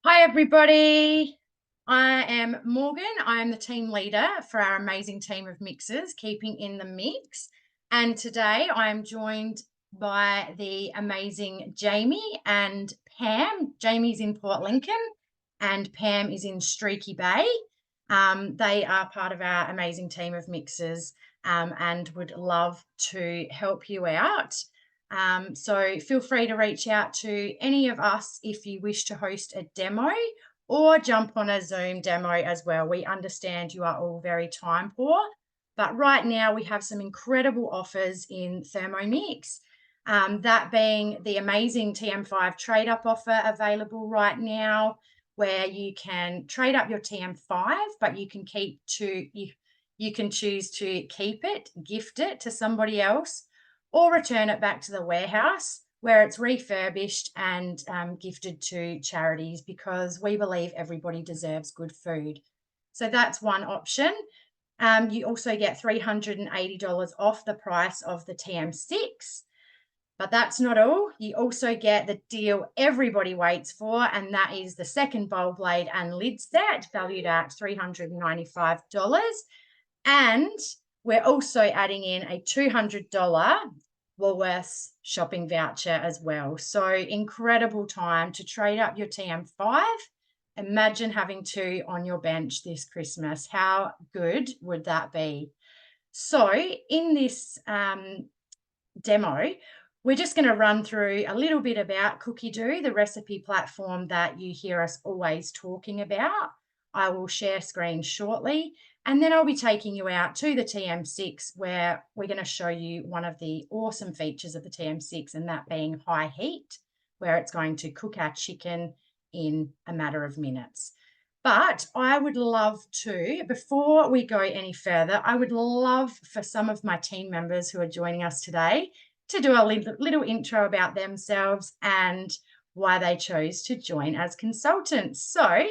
Hi, everybody. I am Morgan. I am the team leader for our amazing team of mixers, Keeping in the Mix. And today I am joined by the amazing Jamie and Pam. Jamie's in Port Lincoln and Pam is in Streaky Bay. They are part of our amazing team of mixers and would love to help you out. So feel free to reach out to any of us if you wish to host a demo or jump on a Zoom demo as well. We understand you are all very time poor, but right now we have some incredible offers in Thermomix. That being the amazing TM5 trade up offer available right now, where you can trade up your TM5, but you can you can choose to keep it, gift it to somebody else, or return it back to the warehouse where it's refurbished and gifted to charities, because we believe everybody deserves good food. So that's one option. You also get $380 off the price of the TM6. But that's not all. You also get the deal everybody waits for, and that is the second bowl blade and lid set, valued at $395. And we're also adding in a $200 Woolworths shopping voucher as well. So incredible time to trade up your TM5. Imagine having two on your bench this Christmas. How good would that be? So in this demo, we're just going to run through a little bit about Cookidoo, the recipe platform that you hear us always talking about. I will share screen shortly, and then I'll be taking you out to the TM6, where we're going to show you one of the awesome features of the TM6, and that being high heat, where it's going to cook our chicken in a matter of minutes. But I would love to, before we go any further, I would love for some of my team members who are joining us today to do a little intro about themselves and why they chose to join as consultants. So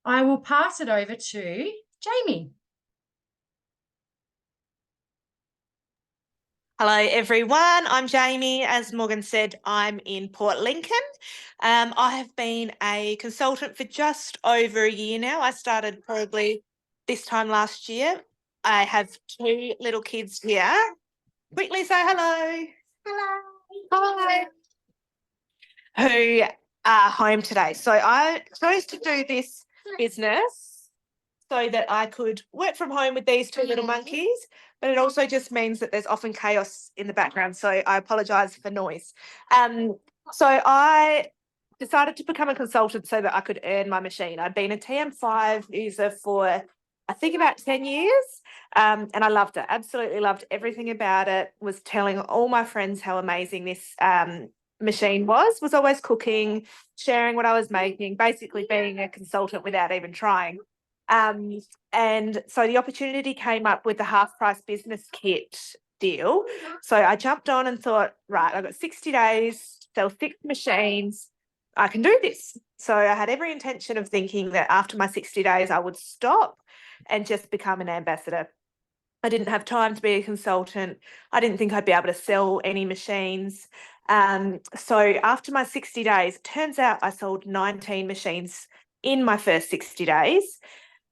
I will pass it over to Jamie. Hello, everyone. I'm Jamie. As Morgan said, I'm in Port Lincoln. I have been a consultant for just over a year now. I started probably this time last year. I have two little kids here. Quickly say hello. Hello. Hi. Who are home today. So I chose to do this business so that I could work from home with these two little monkeys, but it also just means that there's often chaos in the background. So I apologise for noise. So I decided to become a consultant so that I could earn my machine. I'd been a TM5 user for, I think, about 10 years, and I loved it. Absolutely loved everything about it. Was telling all my friends how amazing this machine was always cooking, sharing what I was making, basically being a consultant without even trying. And so the opportunity came up with the half price business kit deal. So I jumped on and thought, right, I've got 60 days, sell 6 machines. I can do this. So I had every intention of thinking that after my 60 days, I would stop and just become an ambassador. I didn't have time to be a consultant. I didn't think I'd be able to sell any machines. So after my 60 days, turns out I sold 19 machines in my first 60 days.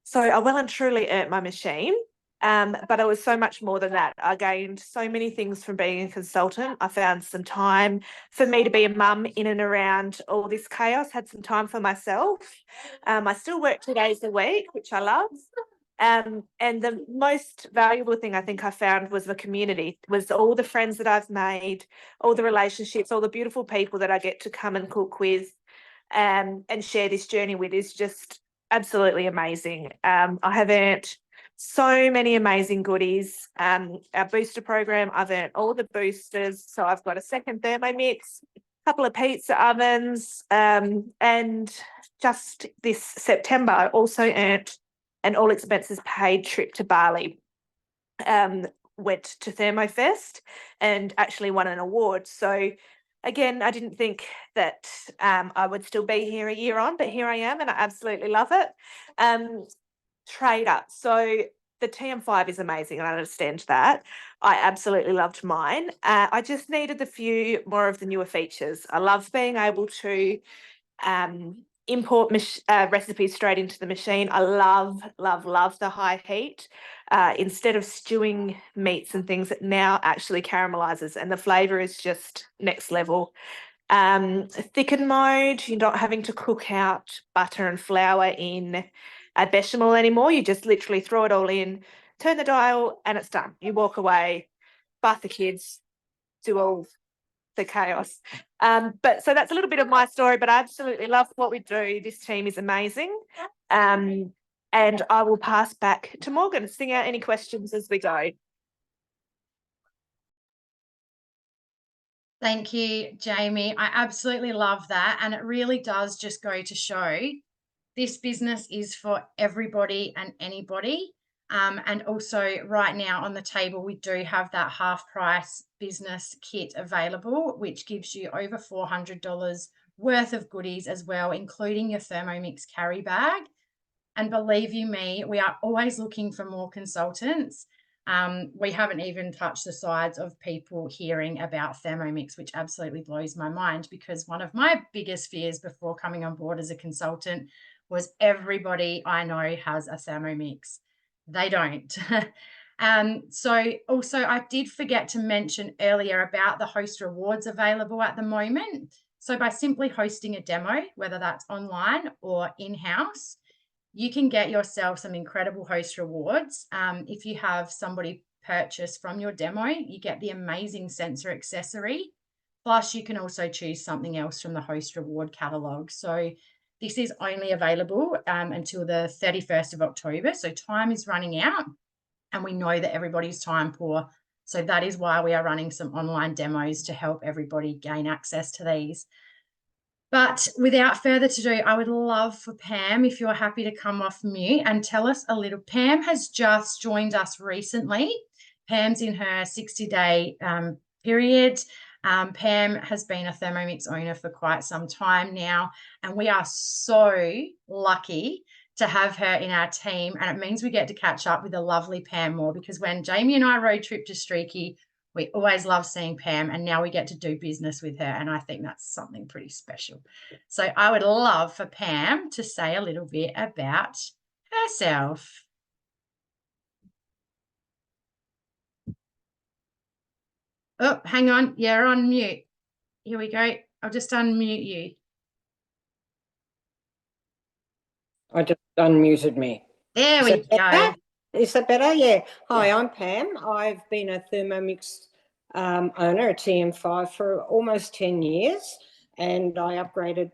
So I well and truly earned my machine, but it was so much more than that. I gained so many things from being a consultant. I found some time for me to be a mum in and around all this chaos, had some time for myself. I still work 2 days a week, which I love. And the most valuable thing I think I found was the community, was all the friends that I've made, all the relationships, all the beautiful people that I get to come and cook with and share this journey with is just absolutely amazing. I have earned so many amazing goodies. Our booster program, I've earned all the boosters. So I've got a second Thermomix, a couple of pizza ovens, and just this September, I also earned an all expenses paid trip to Bali. Went to ThermoFest and actually won an award. So again, I didn't think that I would still be here a year on, but here I am and I absolutely love it. Trade up. So the TM5 is amazing and I understand that. I absolutely loved mine. I just needed a few more of the newer features. I love being able to import recipes straight into the machine. I love, love, love the high heat. Instead of stewing meats and things, it now actually caramelizes and the flavour is just next level. Thicken mode, you're not having to cook out butter and flour in a bechamel anymore. You just literally throw it all in, turn the dial, and it's done. You walk away, bath the kids, do all the chaos. But so that's a little bit of my story, but I absolutely love what we do. This team is amazing. And I will pass back to Morgan. Sing out any questions as we go. Thank you, Jamie. I absolutely love that. And it really does just go to show this business is for everybody and anybody. And also right now on the table, we do have that half price business kit available, which gives you over $400 worth of goodies as well, including your Thermomix carry bag. And believe you me, we are always looking for more consultants. We haven't even touched the sides of people hearing about Thermomix, which absolutely blows my mind, because one of my biggest fears before coming on board as a consultant was everybody I know has a Thermomix. They don't. So also I did forget to mention earlier about the host rewards available at the moment. So by simply hosting a demo, whether that's online or in-house, you can get yourself some incredible host rewards. If you have somebody purchase from your demo, you get the amazing sensor accessory. Plus, you can also choose something else from the host reward catalog. So this is only available until the 31st of October. So time is running out and we know that everybody's time poor. So that is why we are running some online demos to help everybody gain access to these. But without further ado, I would love for Pam, if you're happy to come off mute and tell us a little. Pam has just joined us recently. Pam's in her 60-day period. Pam has been a Thermomix owner for quite some time now, and we are so lucky to have her in our team. And it means we get to catch up with the lovely Pam more, because when Jamie and I road trip to Streaky, we always love seeing Pam, and now we get to do business with her. And I think that's something pretty special. So I would love for Pam to say a little bit about herself. Oh, hang on. You're on mute. Here we go. I'll just unmute you. I just unmuted me. There we go. Is that better? Yeah. Hi, I'm Pam. I've been a Thermomix owner, a TM5, for almost 10 years, and I upgraded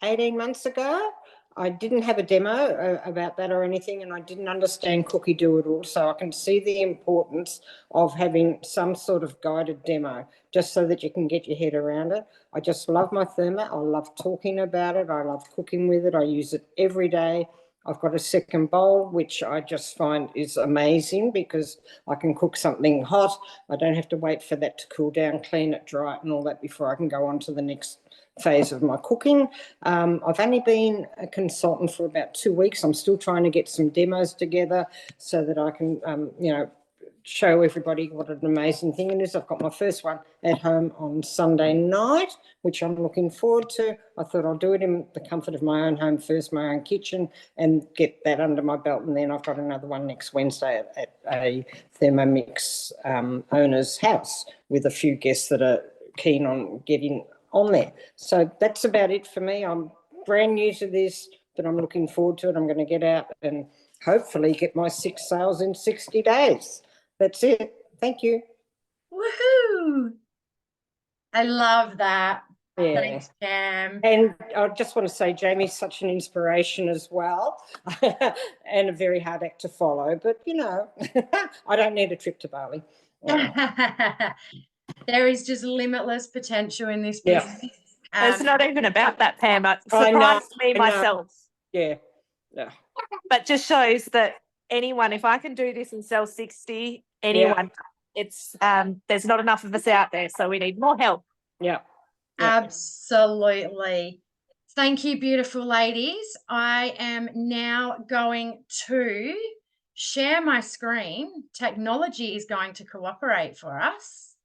18 months ago. I didn't have a demo about that or anything, and I didn't understand Cookidoo at all, so I can see the importance of having some sort of guided demo, just so that you can get your head around it. I just love my Thermo. I love talking about it. I love cooking with it. I use it every day. I've got a second bowl, which I just find is amazing because I can cook something hot. I don't have to wait for that to cool down, clean it, dry it and all that before I can go on to the next phase of my cooking. I've only been a consultant for about 2 weeks. I'm still trying to get some demos together so that I can, show everybody what an amazing thing it is. I've got my first one at home on Sunday night, which I'm looking forward to. I thought I'll do it in the comfort of my own home first, my own kitchen, and get that under my belt. And then I've got another one next Wednesday at a Thermomix owner's house with a few guests that are keen on getting on there. So that's about it for me. I'm brand new to this, but I'm looking forward to it. I'm going to get out and hopefully get my 6 sales in 60 days. That's it. Thank you. Woohoo! I love that. Yeah. Thanks, Pam. And I just want to say Jamie's such an inspiration as well and a very hard act to follow. But, I don't need a trip to Bali. There is just limitless potential in this business. Yeah. It's not even about that, Pam. It surprised me myself. Yeah. But just shows that anyone, if I can do this and sell 60, anyone, it's there's not enough of us out there, so we need more help. Yeah. Absolutely. Thank you, beautiful ladies. I am now going to share my screen. Technology is going to cooperate for us.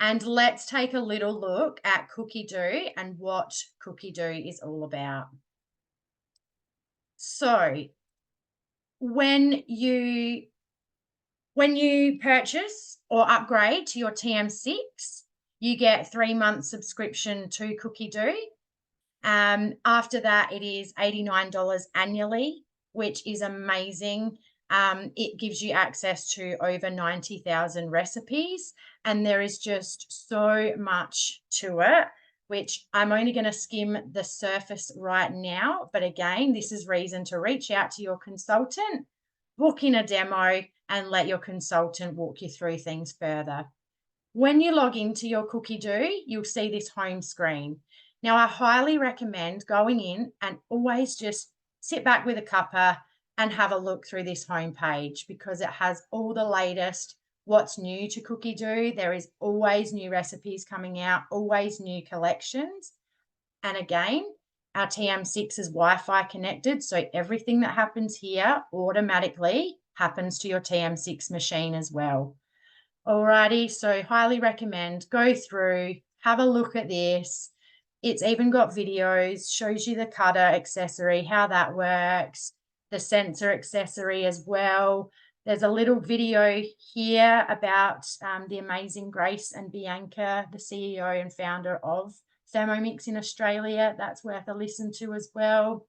And let's take a little look at Cookidoo and what Cookidoo is all about. So when you purchase or upgrade to your TM6, you get 3 months subscription to Cookidoo. After that, it is $89 annually, which is amazing. It gives you access to over 90,000 recipes, and there is just so much to it, which I'm only going to skim the surface right now. But again, this is reason to reach out to your consultant, book in a demo, and let your consultant walk you through things further. When you log into your Cookidoo, you'll see this home screen. Now, I highly recommend going in and always just sit back with a cuppa and have a look through this homepage, because it has all the latest, what's new to Cookidoo. There is always new recipes coming out, always new collections. And again, our TM6 is Wi-Fi connected, so everything that happens here automatically happens to your TM6 machine as well. Alrighty, so highly recommend, go through, have a look at this. It's even got videos, shows you the cutter accessory, how that works, the sensor accessory as well. There's a little video here about the amazing Grace and Bianca, the CEO and founder of Thermomix in Australia. That's worth a listen to as well.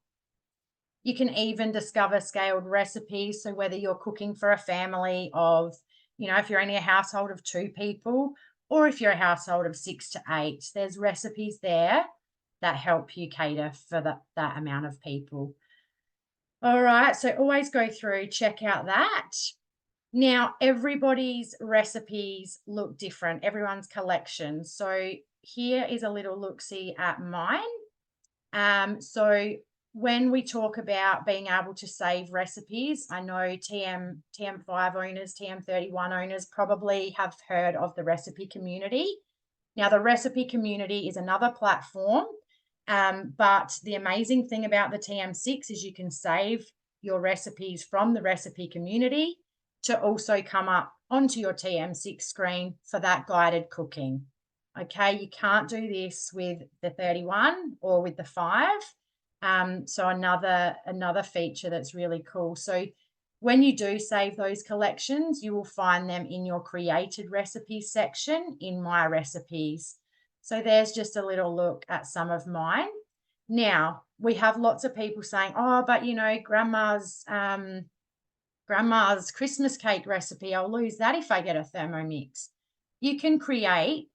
You can even discover scaled recipes. So whether you're cooking for a family of, if you're only a household of 2 people, or if you're a household of 6 to 8, there's recipes there that help you cater for that amount of people. All right, so always go through, check out that. Now, everybody's recipes look different, everyone's collection. So here is a little look-see at mine. So when we talk about being able to save recipes, I know TM5 owners, TM31 owners probably have heard of the recipe community. Now, the recipe community is another platform, but the amazing thing about the TM6 is you can save your recipes from the recipe community to also come up onto your TM6 screen for that guided cooking. Okay, you can't do this with the 31 or with the 5. So another feature that's really cool. So when you do save those collections, you will find them in your created recipes section in My Recipes. So there's just a little look at some of mine. Now, we have lots of people saying, oh, but grandma's Christmas cake recipe, I'll lose that if I get a Thermomix. You can create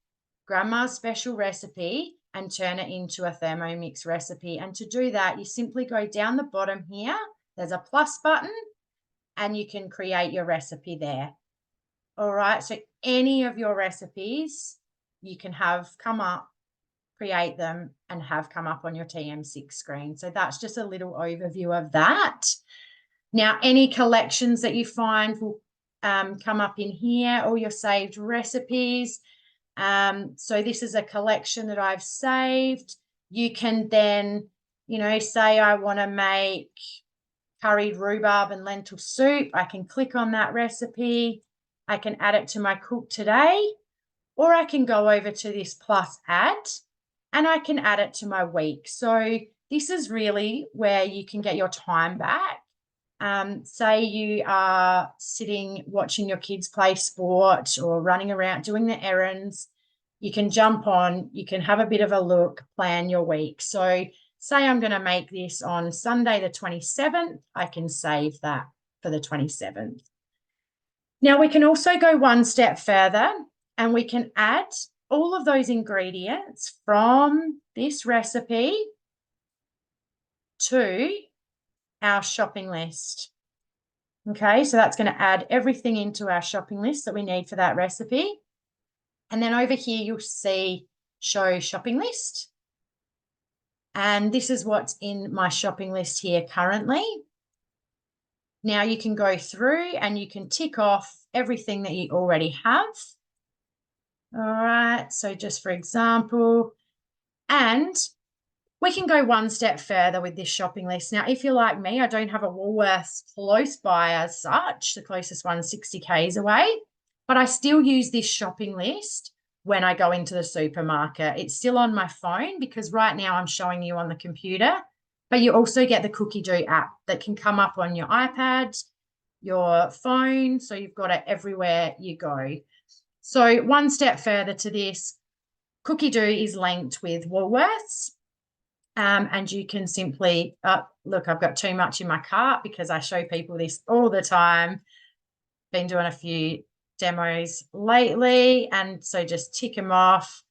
grandma's special recipe and turn it into a Thermomix recipe. And to do that, you simply go down the bottom here. There's a plus button and you can create your recipe there. All right, so any of your recipes you can have come up, create them and have come up on your TM6 screen. So that's just a little overview of that. Now, any collections that you find will come up in here, all your saved recipes. So this is a collection that I've saved. You can then, say I want to make curried rhubarb and lentil soup. I can click on that recipe. I can add it to my cook today, or I can go over to this plus add and I can add it to my week. So this is really where you can get your time back. Say you are sitting watching your kids play sport or running around doing the errands, you can jump on, you can have a bit of a look, plan your week. So say I'm going to make this on Sunday the 27th, I can save that for the 27th. Now we can also go one step further and we can add all of those ingredients from this recipe to our shopping list. Okay, so that's going to add everything into our shopping list that we need for that recipe. And then over here, you'll see show shopping list. And this is what's in my shopping list here currently. Now you can go through and you can tick off everything that you already have. All right, so just for example, and we can go one step further with this shopping list. Now, if you're like me, I don't have a Woolworths close by as such. The closest one's 60 k's away, but I still use this shopping list when I go into the supermarket. It's still on my phone because right now I'm showing you on the computer, but you also get the Cookidoo app that can come up on your iPad, your phone, so you've got it everywhere you go. So one step further to this, Cookidoo is linked with Woolworths, and you can simply, look, I've got too much in my cart because I show people this all the time. Been doing a few demos lately, and so just tick them off.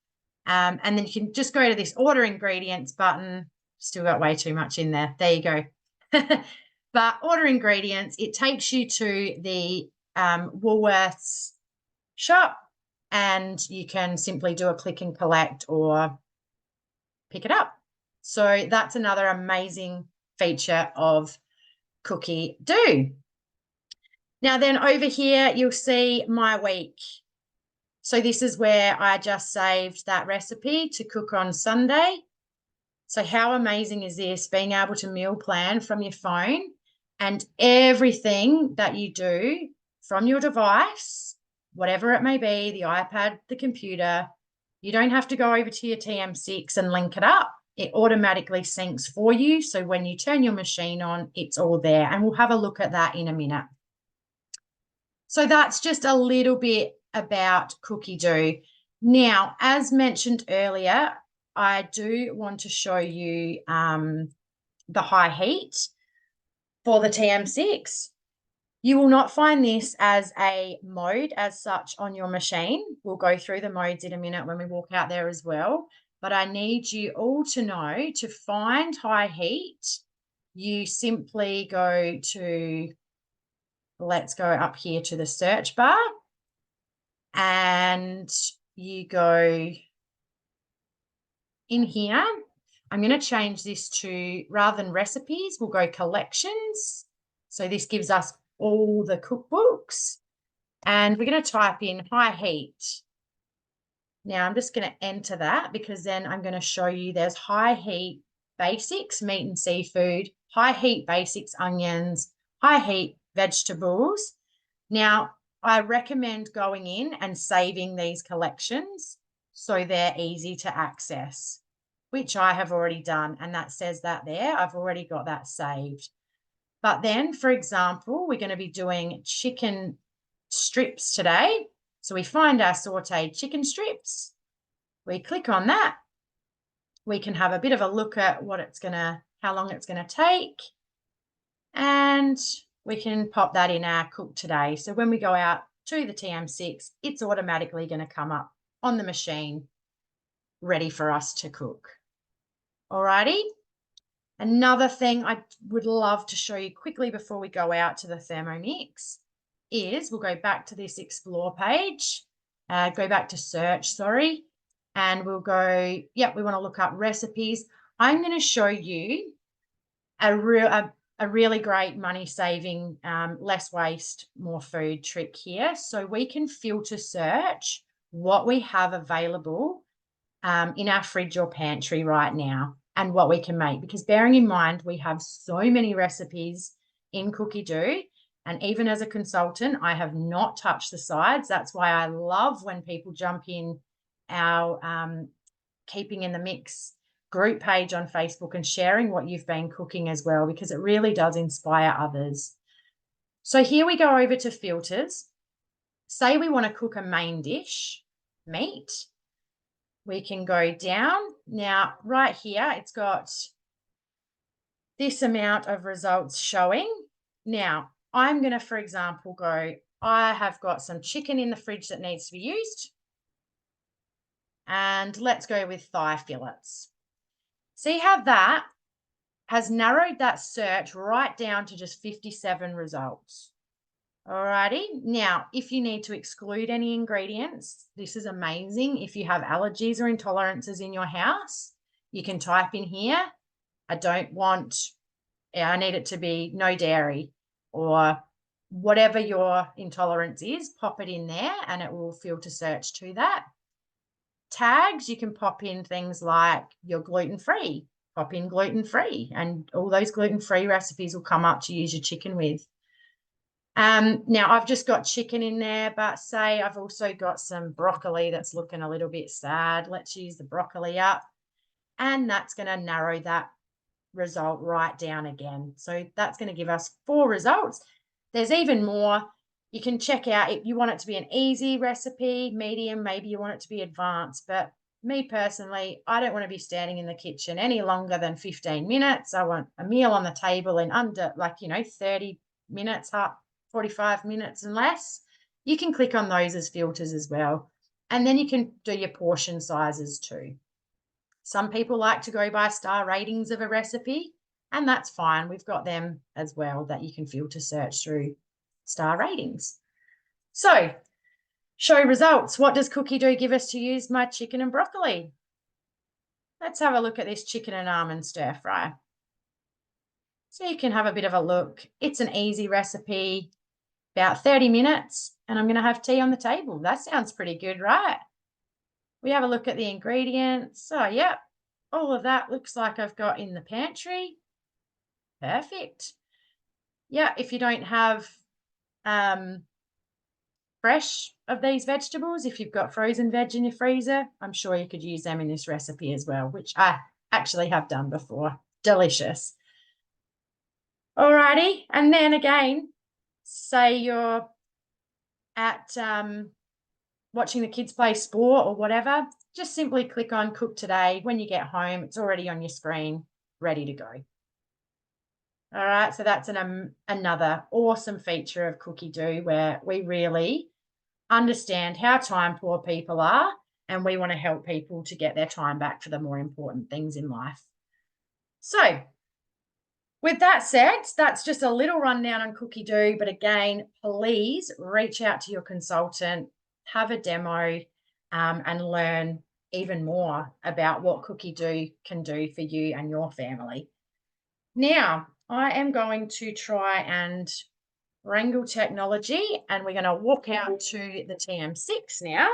And then you can just go to this order ingredients button. Still got way too much in there. There you go. But order ingredients, it takes you to the Woolworths shop, and you can simply do a click and collect or pick it up. So that's another amazing feature of Cookidoo. Now then over here, you'll see my week. So this is where I just saved that recipe to cook on Sunday. So how amazing is this, being able to meal plan from your phone, and everything that you do from your device, whatever it may be, the iPad, the computer, you don't have to go over to your TM6 and link it up. It automatically syncs for you. So when you turn your machine on, it's all there. And we'll have a look at that in a minute. So that's just a little bit about Cookidoo. Now, as mentioned earlier, I do want to show you the high heat for the TM6. You will not find this as a mode as such on your machine. We'll go through the modes in a minute when we walk out there as well. But I need you all to know, to find high heat, you simply go to, let's go up here to the search bar, and you go in here. I'm going to change this to, rather than recipes, we'll go collections. So this gives us all the cookbooks, and we're going to type in high heat. Now I'm just going to enter that because then I'm going to show you there's high heat basics, meat and seafood, high heat basics, onions, high heat vegetables. Now I recommend going in and saving these collections so they're easy to access, which I have already done, and that says that there. I've already got that saved. But then, for example, we're going to be doing chicken strips today. So we find our sauteed chicken strips. We click on that. We can have a bit of a look at what it's going to, how long it's going to take. And we can pop that in our cook today. So when we go out to the TM6, it's automatically going to come up on the machine, ready for us to cook. Alrighty. Another thing I would love to show you quickly before we go out to the Thermomix is, we'll go back to this explore page, go back to search, sorry, and we'll go, yep, we want to look up recipes. I'm going to show you a really great money saving, less waste, more food trick here. So we can filter search what we have available in our fridge or pantry right now, and what we can make, because bearing in mind we have so many recipes in Cookidoo, and even as a consultant I have not touched the sides. That's why I love when people jump in our Keeping in the Mix group page on Facebook and sharing what you've been cooking as well, because it really does inspire others. So here we go over to filters. Say we want to cook a main dish, meat. We can go down. Now, right here, it's got this amount of results showing. Now, I'm going to, for example, go, I have got some chicken in the fridge that needs to be used. And let's go with thigh fillets. See how that has narrowed that search right down to just 57 results. Alrighty, now if you need to exclude any ingredients, this is amazing. If you have allergies or intolerances in your house, you can type in here, I need it to be no dairy, or whatever your intolerance is, pop it in there and it will filter search to that. Tags, you can pop in things like you're gluten-free, pop in gluten-free, and all those gluten-free recipes will come up to use your chicken with. Now I've just got chicken in there, but say I've also got some broccoli that's looking a little bit sad. Let's use the broccoli up, and that's going to narrow that result right down again. So that's going to give us 4 results. There's even more. You can check out if you want it to be an easy recipe, medium, maybe you want it to be advanced. But me personally, I don't want to be standing in the kitchen any longer than 15 minutes. I want a meal on the table in under 30 minutes, 45 minutes and less. You can click on those as filters as well. And then you can do your portion sizes too. Some people like to go by star ratings of a recipe, and that's fine. We've got them as well that you can filter search through star ratings. So, show results. What does Cookidoo give us to use my chicken and broccoli? Let's have a look at this chicken and almond stir fry. So you can have a bit of a look. It's an easy recipe, about 30 minutes, and I'm going to have tea on the table. That sounds pretty good, right? We have a look at the ingredients. So, yeah, all of that looks like I've got in the pantry. Perfect. Yeah, if you don't have fresh of these vegetables, if you've got frozen veg in your freezer, I'm sure you could use them in this recipe as well, which I actually have done before. Delicious. Alrighty, and then again, say you're at watching the kids play sport or whatever, just simply click on Cook Today. When you get home, it's already on your screen, ready to go. All right, so that's another awesome feature of Cookidoo where we really understand how time poor people are, and we want to help people to get their time back for the more important things in life. So with that said, that's just a little rundown on Cookidoo, but again, please reach out to your consultant, have a demo, and learn even more about what Cookidoo can do for you and your family. Now, I am going to try and wrangle technology, and we're going to walk out to the TM6 now.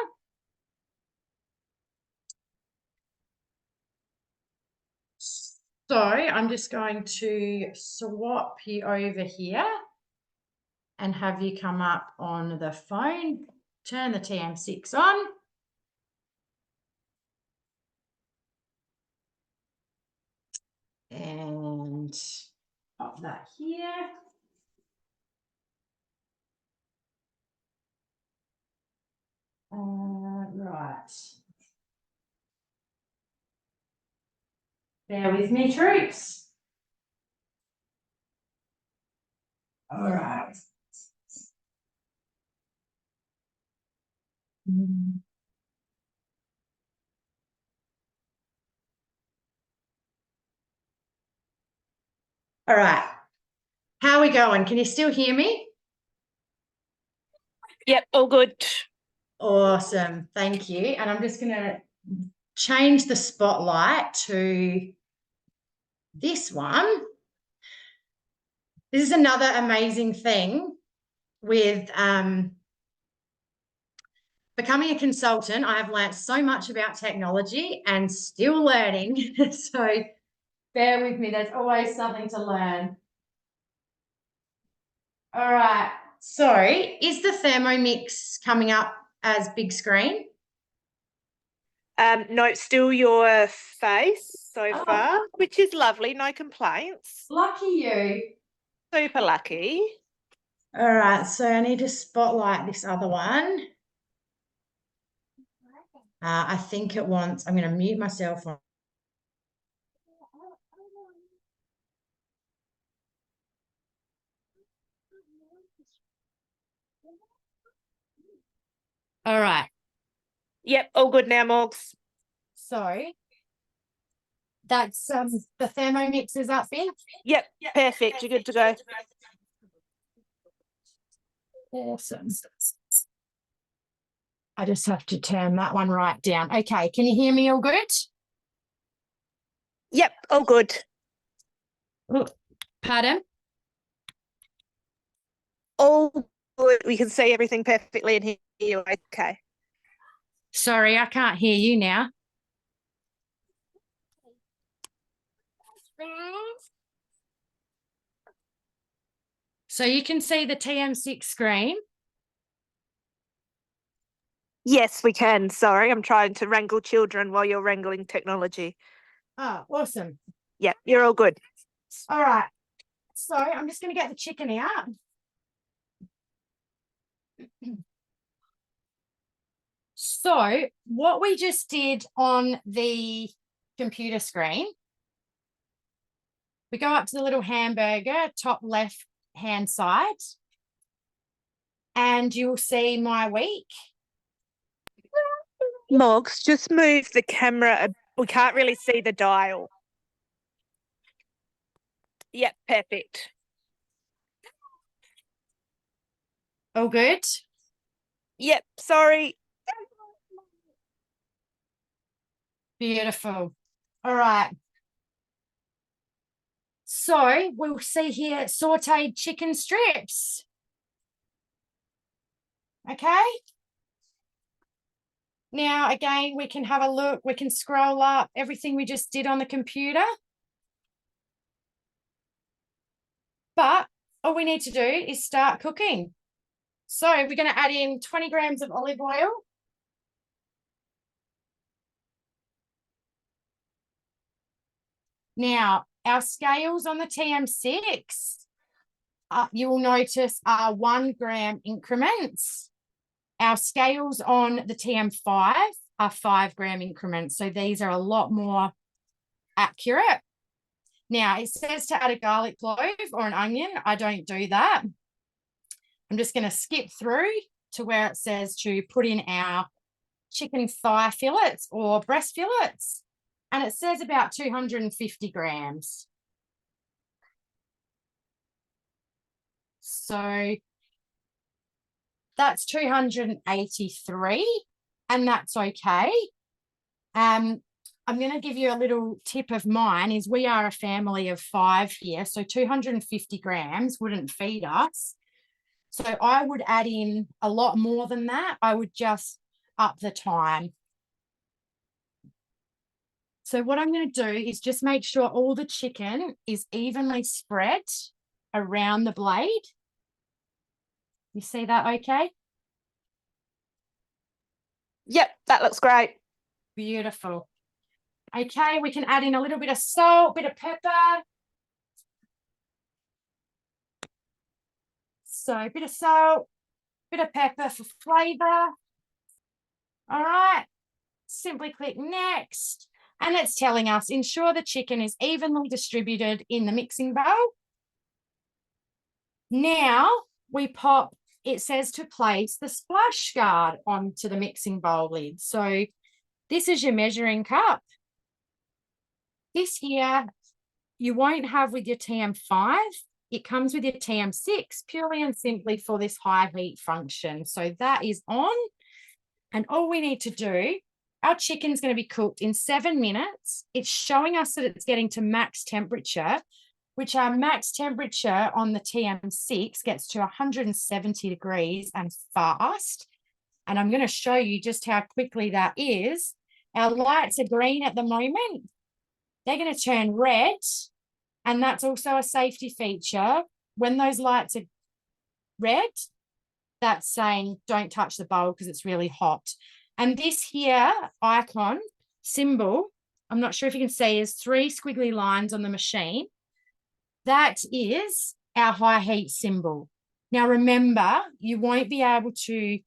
So I'm just going to swap you over here and have you come up on the phone, turn the TM6 on. And pop that here. Right. Bear with me, troops. All right. All right. How are we going? Can you still hear me? Yep, all good. Awesome. Thank you. And I'm just going to change the spotlight to this one. This is another amazing thing with becoming a consultant. I have learnt so much about technology and still learning. So bear with me. There's always something to learn. All right. So is the Thermomix coming up as big screen? No, still your face so far, which is lovely. No complaints. Lucky you. Super lucky. All right. So I need to spotlight this other one. I think it wants, I'm going to mute myself on. All right. Yep, all good now, Morgs. So that's the Thermomix is up there. Yep, perfect. You're good to go. Awesome. I just have to turn that one right down. Okay, can you hear me all good? Yep, all good. Oh, pardon? All good. We can see everything perfectly and hear you okay. Sorry, I can't hear you now. So you can see the TM6 screen. Yes, we can. Sorry, I'm trying to wrangle children while you're wrangling technology. Oh, awesome. Yep, you're all good. All right. So I'm just going to get the chicken out. So what we just did on the computer screen, we go up to the little hamburger, top left hand side, and you'll see my week. Moggs, just move the camera. We can't really see the dial. Yep, perfect. All good? Yep, sorry. Beautiful. All right. So we'll see here sauteed chicken strips. Okay. Now, again, we can have a look. We can scroll up everything we just did on the computer. But all we need to do is start cooking. So we're going to add in 20 grams of olive oil. Now, our scales on the TM6, you will notice are 1 gram increments. Our scales on the TM5 are 5 gram increments. So these are a lot more accurate. Now, it says to add a garlic clove or an onion. I don't do that. I'm just going to skip through to where it says to put in our chicken thigh fillets or breast fillets. And it says about 250 grams. So that's 283, and that's okay. I'm going to give you a little tip of mine is we are a family of 5 here, so 250 grams wouldn't feed us. So I would add in a lot more than that. I would just up the time. So what I'm going to do is just make sure all the chicken is evenly spread around the blade. You see that okay? Yep, that looks great. Beautiful. Okay, we can add in a little bit of salt, bit of pepper. So a bit of salt, bit of pepper for flavor. All right, simply click next. And it's telling us ensure the chicken is evenly distributed in the mixing bowl. Now we pop, it says to place the splash guard onto the mixing bowl lid. So this is your measuring cup. This here you won't have with your TM5. It comes with your TM6 purely and simply for this high heat function. So that is on. And all we need to do, our chicken's going to be cooked in 7 minutes. It's showing us that it's getting to max temperature, which our max temperature on the TM6 gets to 170 degrees and fast. And I'm going to show you just how quickly that is. Our lights are green at the moment. They're going to turn red. And that's also a safety feature. When those lights are red, that's saying don't touch the bowl because it's really hot. And this here icon symbol, I'm not sure if you can see, is 3 squiggly lines on the machine. That is our high heat symbol. Now, remember, you won't be able to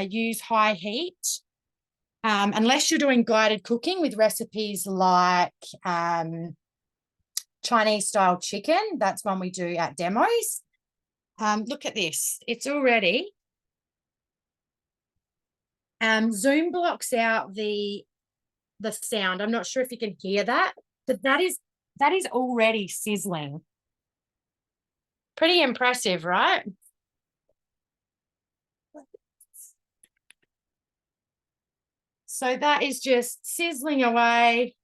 use high heat unless you're doing guided cooking with recipes like Chinese style chicken. That's one we do at demos. Look at this. It's already. Zoom blocks out the sound. I'm not sure if you can hear that, but that is already sizzling. Pretty impressive, right? So that is just sizzling away.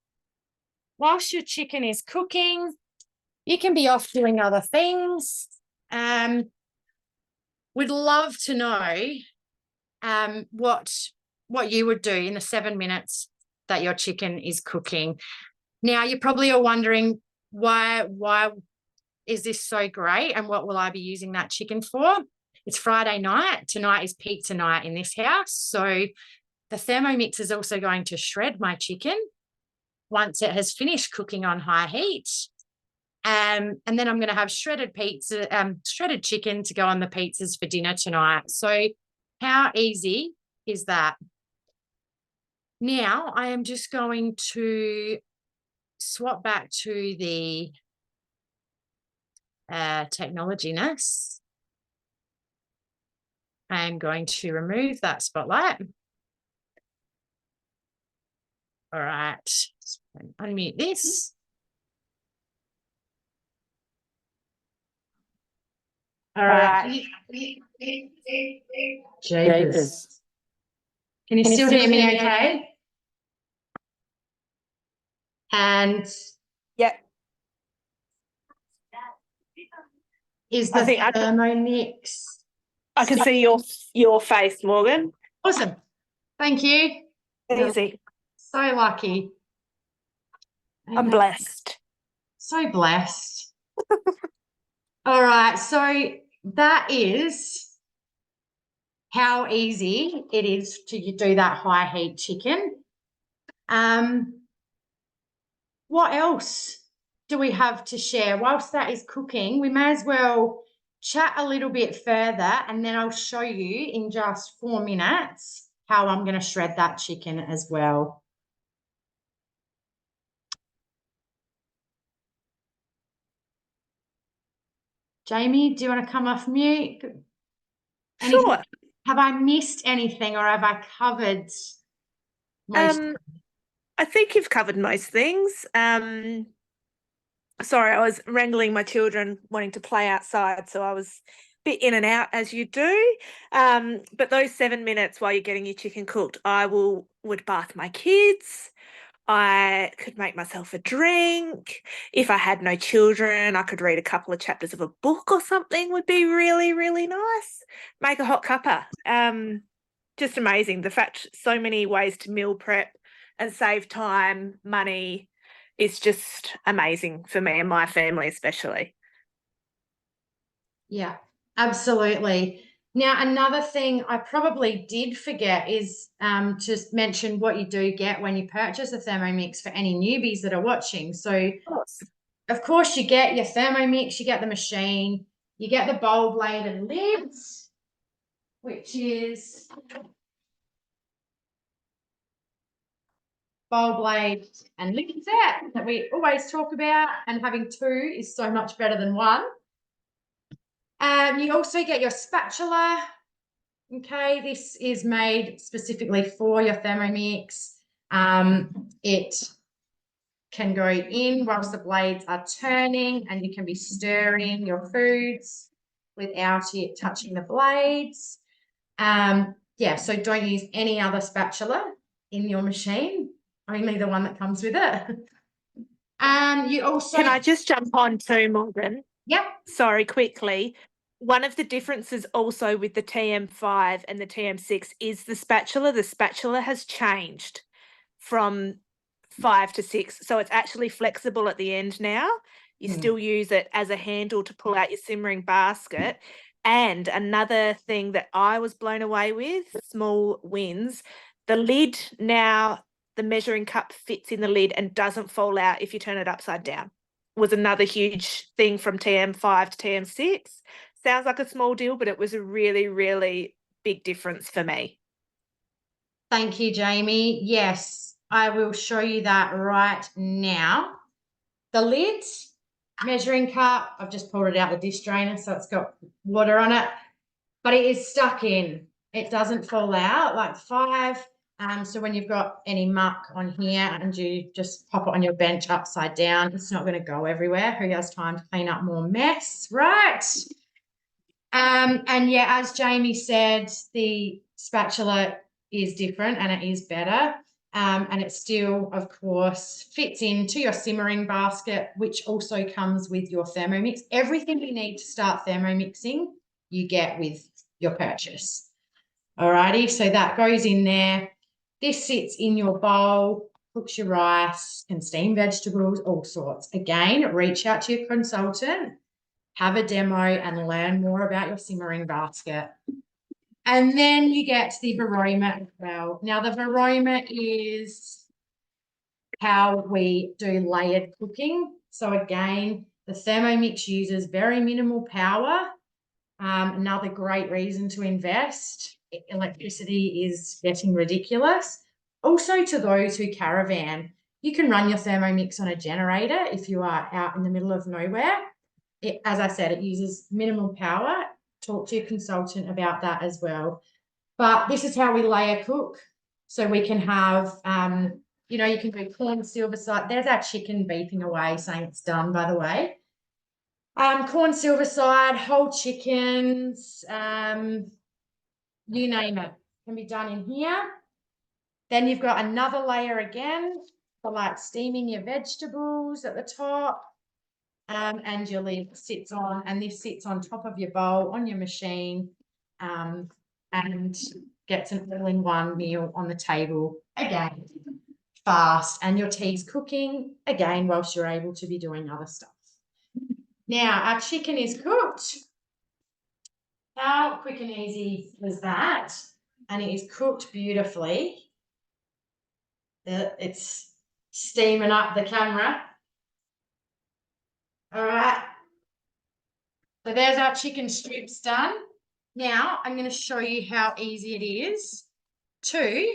Whilst your chicken is cooking, you can be off doing other things. We'd love to know what you would do in the 7 minutes that your chicken is cooking. Now, you're probably all wondering why is this so great? And what will I be using that chicken for? It's Friday night. Tonight is pizza night in this house. So the Thermomix is also going to shred my chicken once it has finished cooking on high heat. And then I'm going to have shredded chicken to go on the pizzas for dinner tonight. So how easy is that? Now I am just going to swap back to the technologiness. I am going to remove that spotlight. All right, unmute this. All right. Jeepers. Can you still hear me okay? And Yeah. is the Thermomix? I can see your face, Morgan. Awesome. Thank you. Easy. So lucky. I'm blessed. So blessed. All right. So that is how easy it is to do that high heat chicken. What else do we have to share? Whilst that is cooking, we may as well chat a little bit further, and then I'll show you in just 4 minutes how I'm going to shred that chicken as well. Jamie, do you want to come off mute? Sure. Have I missed anything, or have I covered most? I think you've covered most things. Sorry, I was wrangling my children wanting to play outside, so I was a bit in and out as you do. But those 7 minutes while you're getting your chicken cooked, I would bath my kids. I could make myself a drink. If I had no children, I could read a couple of chapters of a book or something would be really, really nice. Make a hot cuppa. Just amazing. The fact so many ways to meal prep and save time, money is just amazing for me and my family especially. Yeah, absolutely. Now, another thing I probably did forget is to mention what you do get when you purchase a Thermomix for any newbies that are watching. So, of course, you get your Thermomix, you get the machine, you get the bowl blade and lids, which is bowl blade and lid set that we always talk about, and having two is so much better than one. You also get your spatula. Okay, this is made specifically for your Thermomix. It can go in whilst the blades are turning, and you can be stirring your foods without it touching the blades. Yeah, so don't use any other spatula in your machine, only the one that comes with it. You also... Can I just jump on too, Morgan? Yep. Sorry, quickly. One of the differences also with the TM5 and the TM6 is the spatula. The spatula has changed from 5 to 6. So it's actually flexible at the end now. You still use it as a handle to pull out your simmering basket. And another thing that I was blown away with, small wins, the lid now, the measuring cup fits in the lid and doesn't fall out if you turn it upside down. Was another huge thing from TM5 to TM6. Sounds like a small deal, but it was a really, really big difference for me. Thank you, Jamie. Yes, I will show you that right now. The lid, measuring cup, I've just pulled it out the dish drainer, so it's got water on it, but it is stuck in. It doesn't fall out like 5. So when you've got any muck on here and you just pop it on your bench upside down, it's not going to go everywhere. Who has time to clean up more mess, right? And yeah, as Jamie said, the spatula is different and it is better. And it still, of course, fits into your simmering basket, which also comes with your Thermomix. Everything you need to start Thermomixing, you get with your purchase. Alrighty, so that goes in there. This sits in your bowl, cooks your rice, can steam vegetables, all sorts. Again, reach out to your consultant have a demo and learn more about your simmering basket. And then you get the varoma as well. Now the varoma is how we do layered cooking. So again, the Thermomix uses very minimal power. Another great reason to invest. Electricity is getting ridiculous. Also, to those who caravan, you can run your Thermomix on a generator if you are out in the middle of nowhere. As I said, it uses minimal power. Talk to your consultant about that as well. But this is how we layer cook. So we can have, you know, you can do corn silver side. There's our chicken beeping away saying it's done, by the way. Corn silver side, whole chickens, you name it, can be done in here. Then you've got another layer again for like steaming your vegetables at the top. And your lid sits on, and this sits on top of your bowl on your machine, and gets an all-in-one meal on the table again, fast, and your tea's cooking again whilst you're able to be doing other stuff. Now our chicken is cooked. How quick and easy was that? And it is cooked beautifully. It's steaming up the camera. All right. So there's our chicken strips done. Now I'm going to show you how easy it is to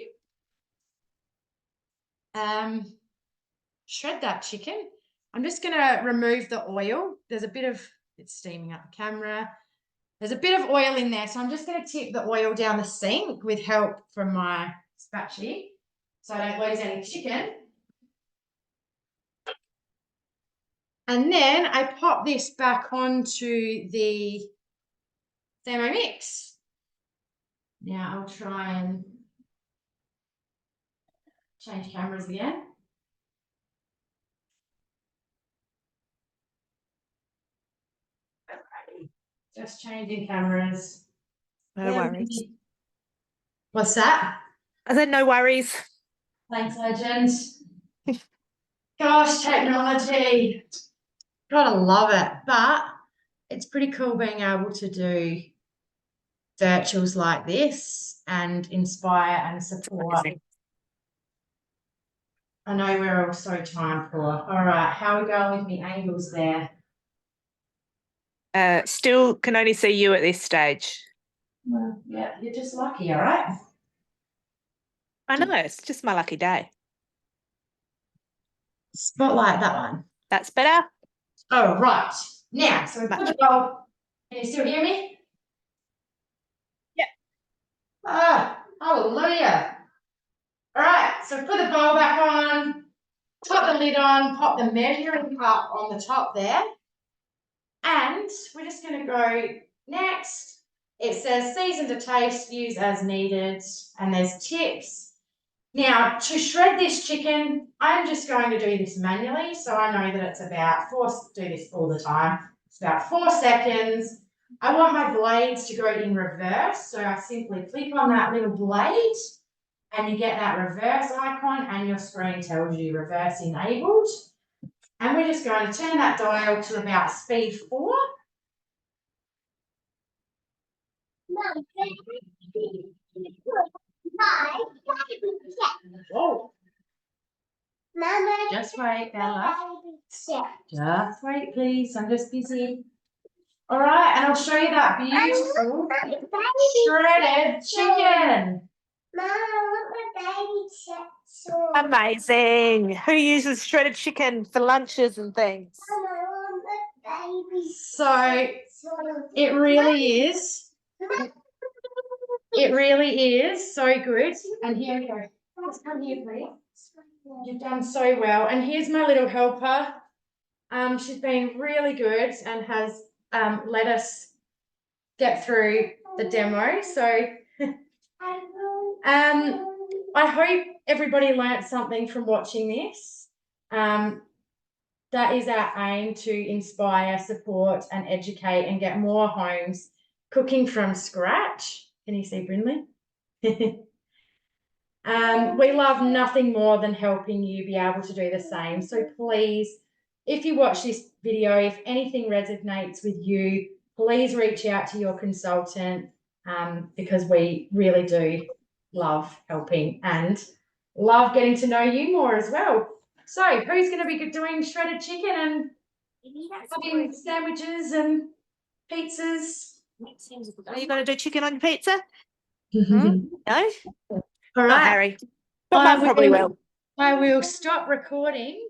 shred that chicken. I'm just going to remove the oil. There's a bit of, it's steaming up the camera. There's a bit of oil in there. So I'm just going to tip the oil down the sink with help from my spatula so I don't lose any chicken. And then I pop this back onto the Thermomix. Now I'll try and change cameras again. Just changing cameras. No worries. What's that? I said no worries. Thanks, legend. Gosh, technology. Gotta love it. But it's pretty cool being able to do virtuals like this and inspire and support. I know we're all so time poor. All right, how are we going with me angles there? Still can only see you at this stage. Well, yeah, you're just lucky, all right? I know, it's just my lucky day. Spotlight that one. That's better. Oh, right. Now, so we put the bowl. Can you still hear me? Yep. Ah, hallelujah. All right, so put the bowl back on, pop the lid on, pop the measuring cup on the top there. And we're just going to go next. It says season to taste, use as needed, and there's tips. Now, to shred this chicken, I'm just going to do this manually, so I know that it's about do this all the time. It's about 4 seconds. I want my blades to go in reverse, so I simply click on that little blade, and you get that reverse icon, and your screen tells you reverse enabled. And we're just going to turn that dial to about speed 4. Whoa. Just wait, Bella. Just wait, please. I'm just busy. All right, and I'll show you that beautiful shredded chicken. Amazing. Who uses shredded chicken for lunches and things? So it really is. It really is so good. And here we go. Let's come here, please. You've done so well. And here's my little helper. She's been really good and has let us get through the demo. So I hope everybody learnt something from watching this. That is our aim, to inspire, support and educate and get more homes cooking from scratch. Can you see Brindley? We love nothing more than helping you be able to do the same. So please if you watch this video, if anything resonates with you, please reach out to your consultant, because we really do love helping and love getting to know you more as well. So who's going to be doing shredded chicken and having sandwiches and pizzas? Are you going to do chicken on your pizza? No? All Not right. Harry. But Mum probably will. I will stop recording.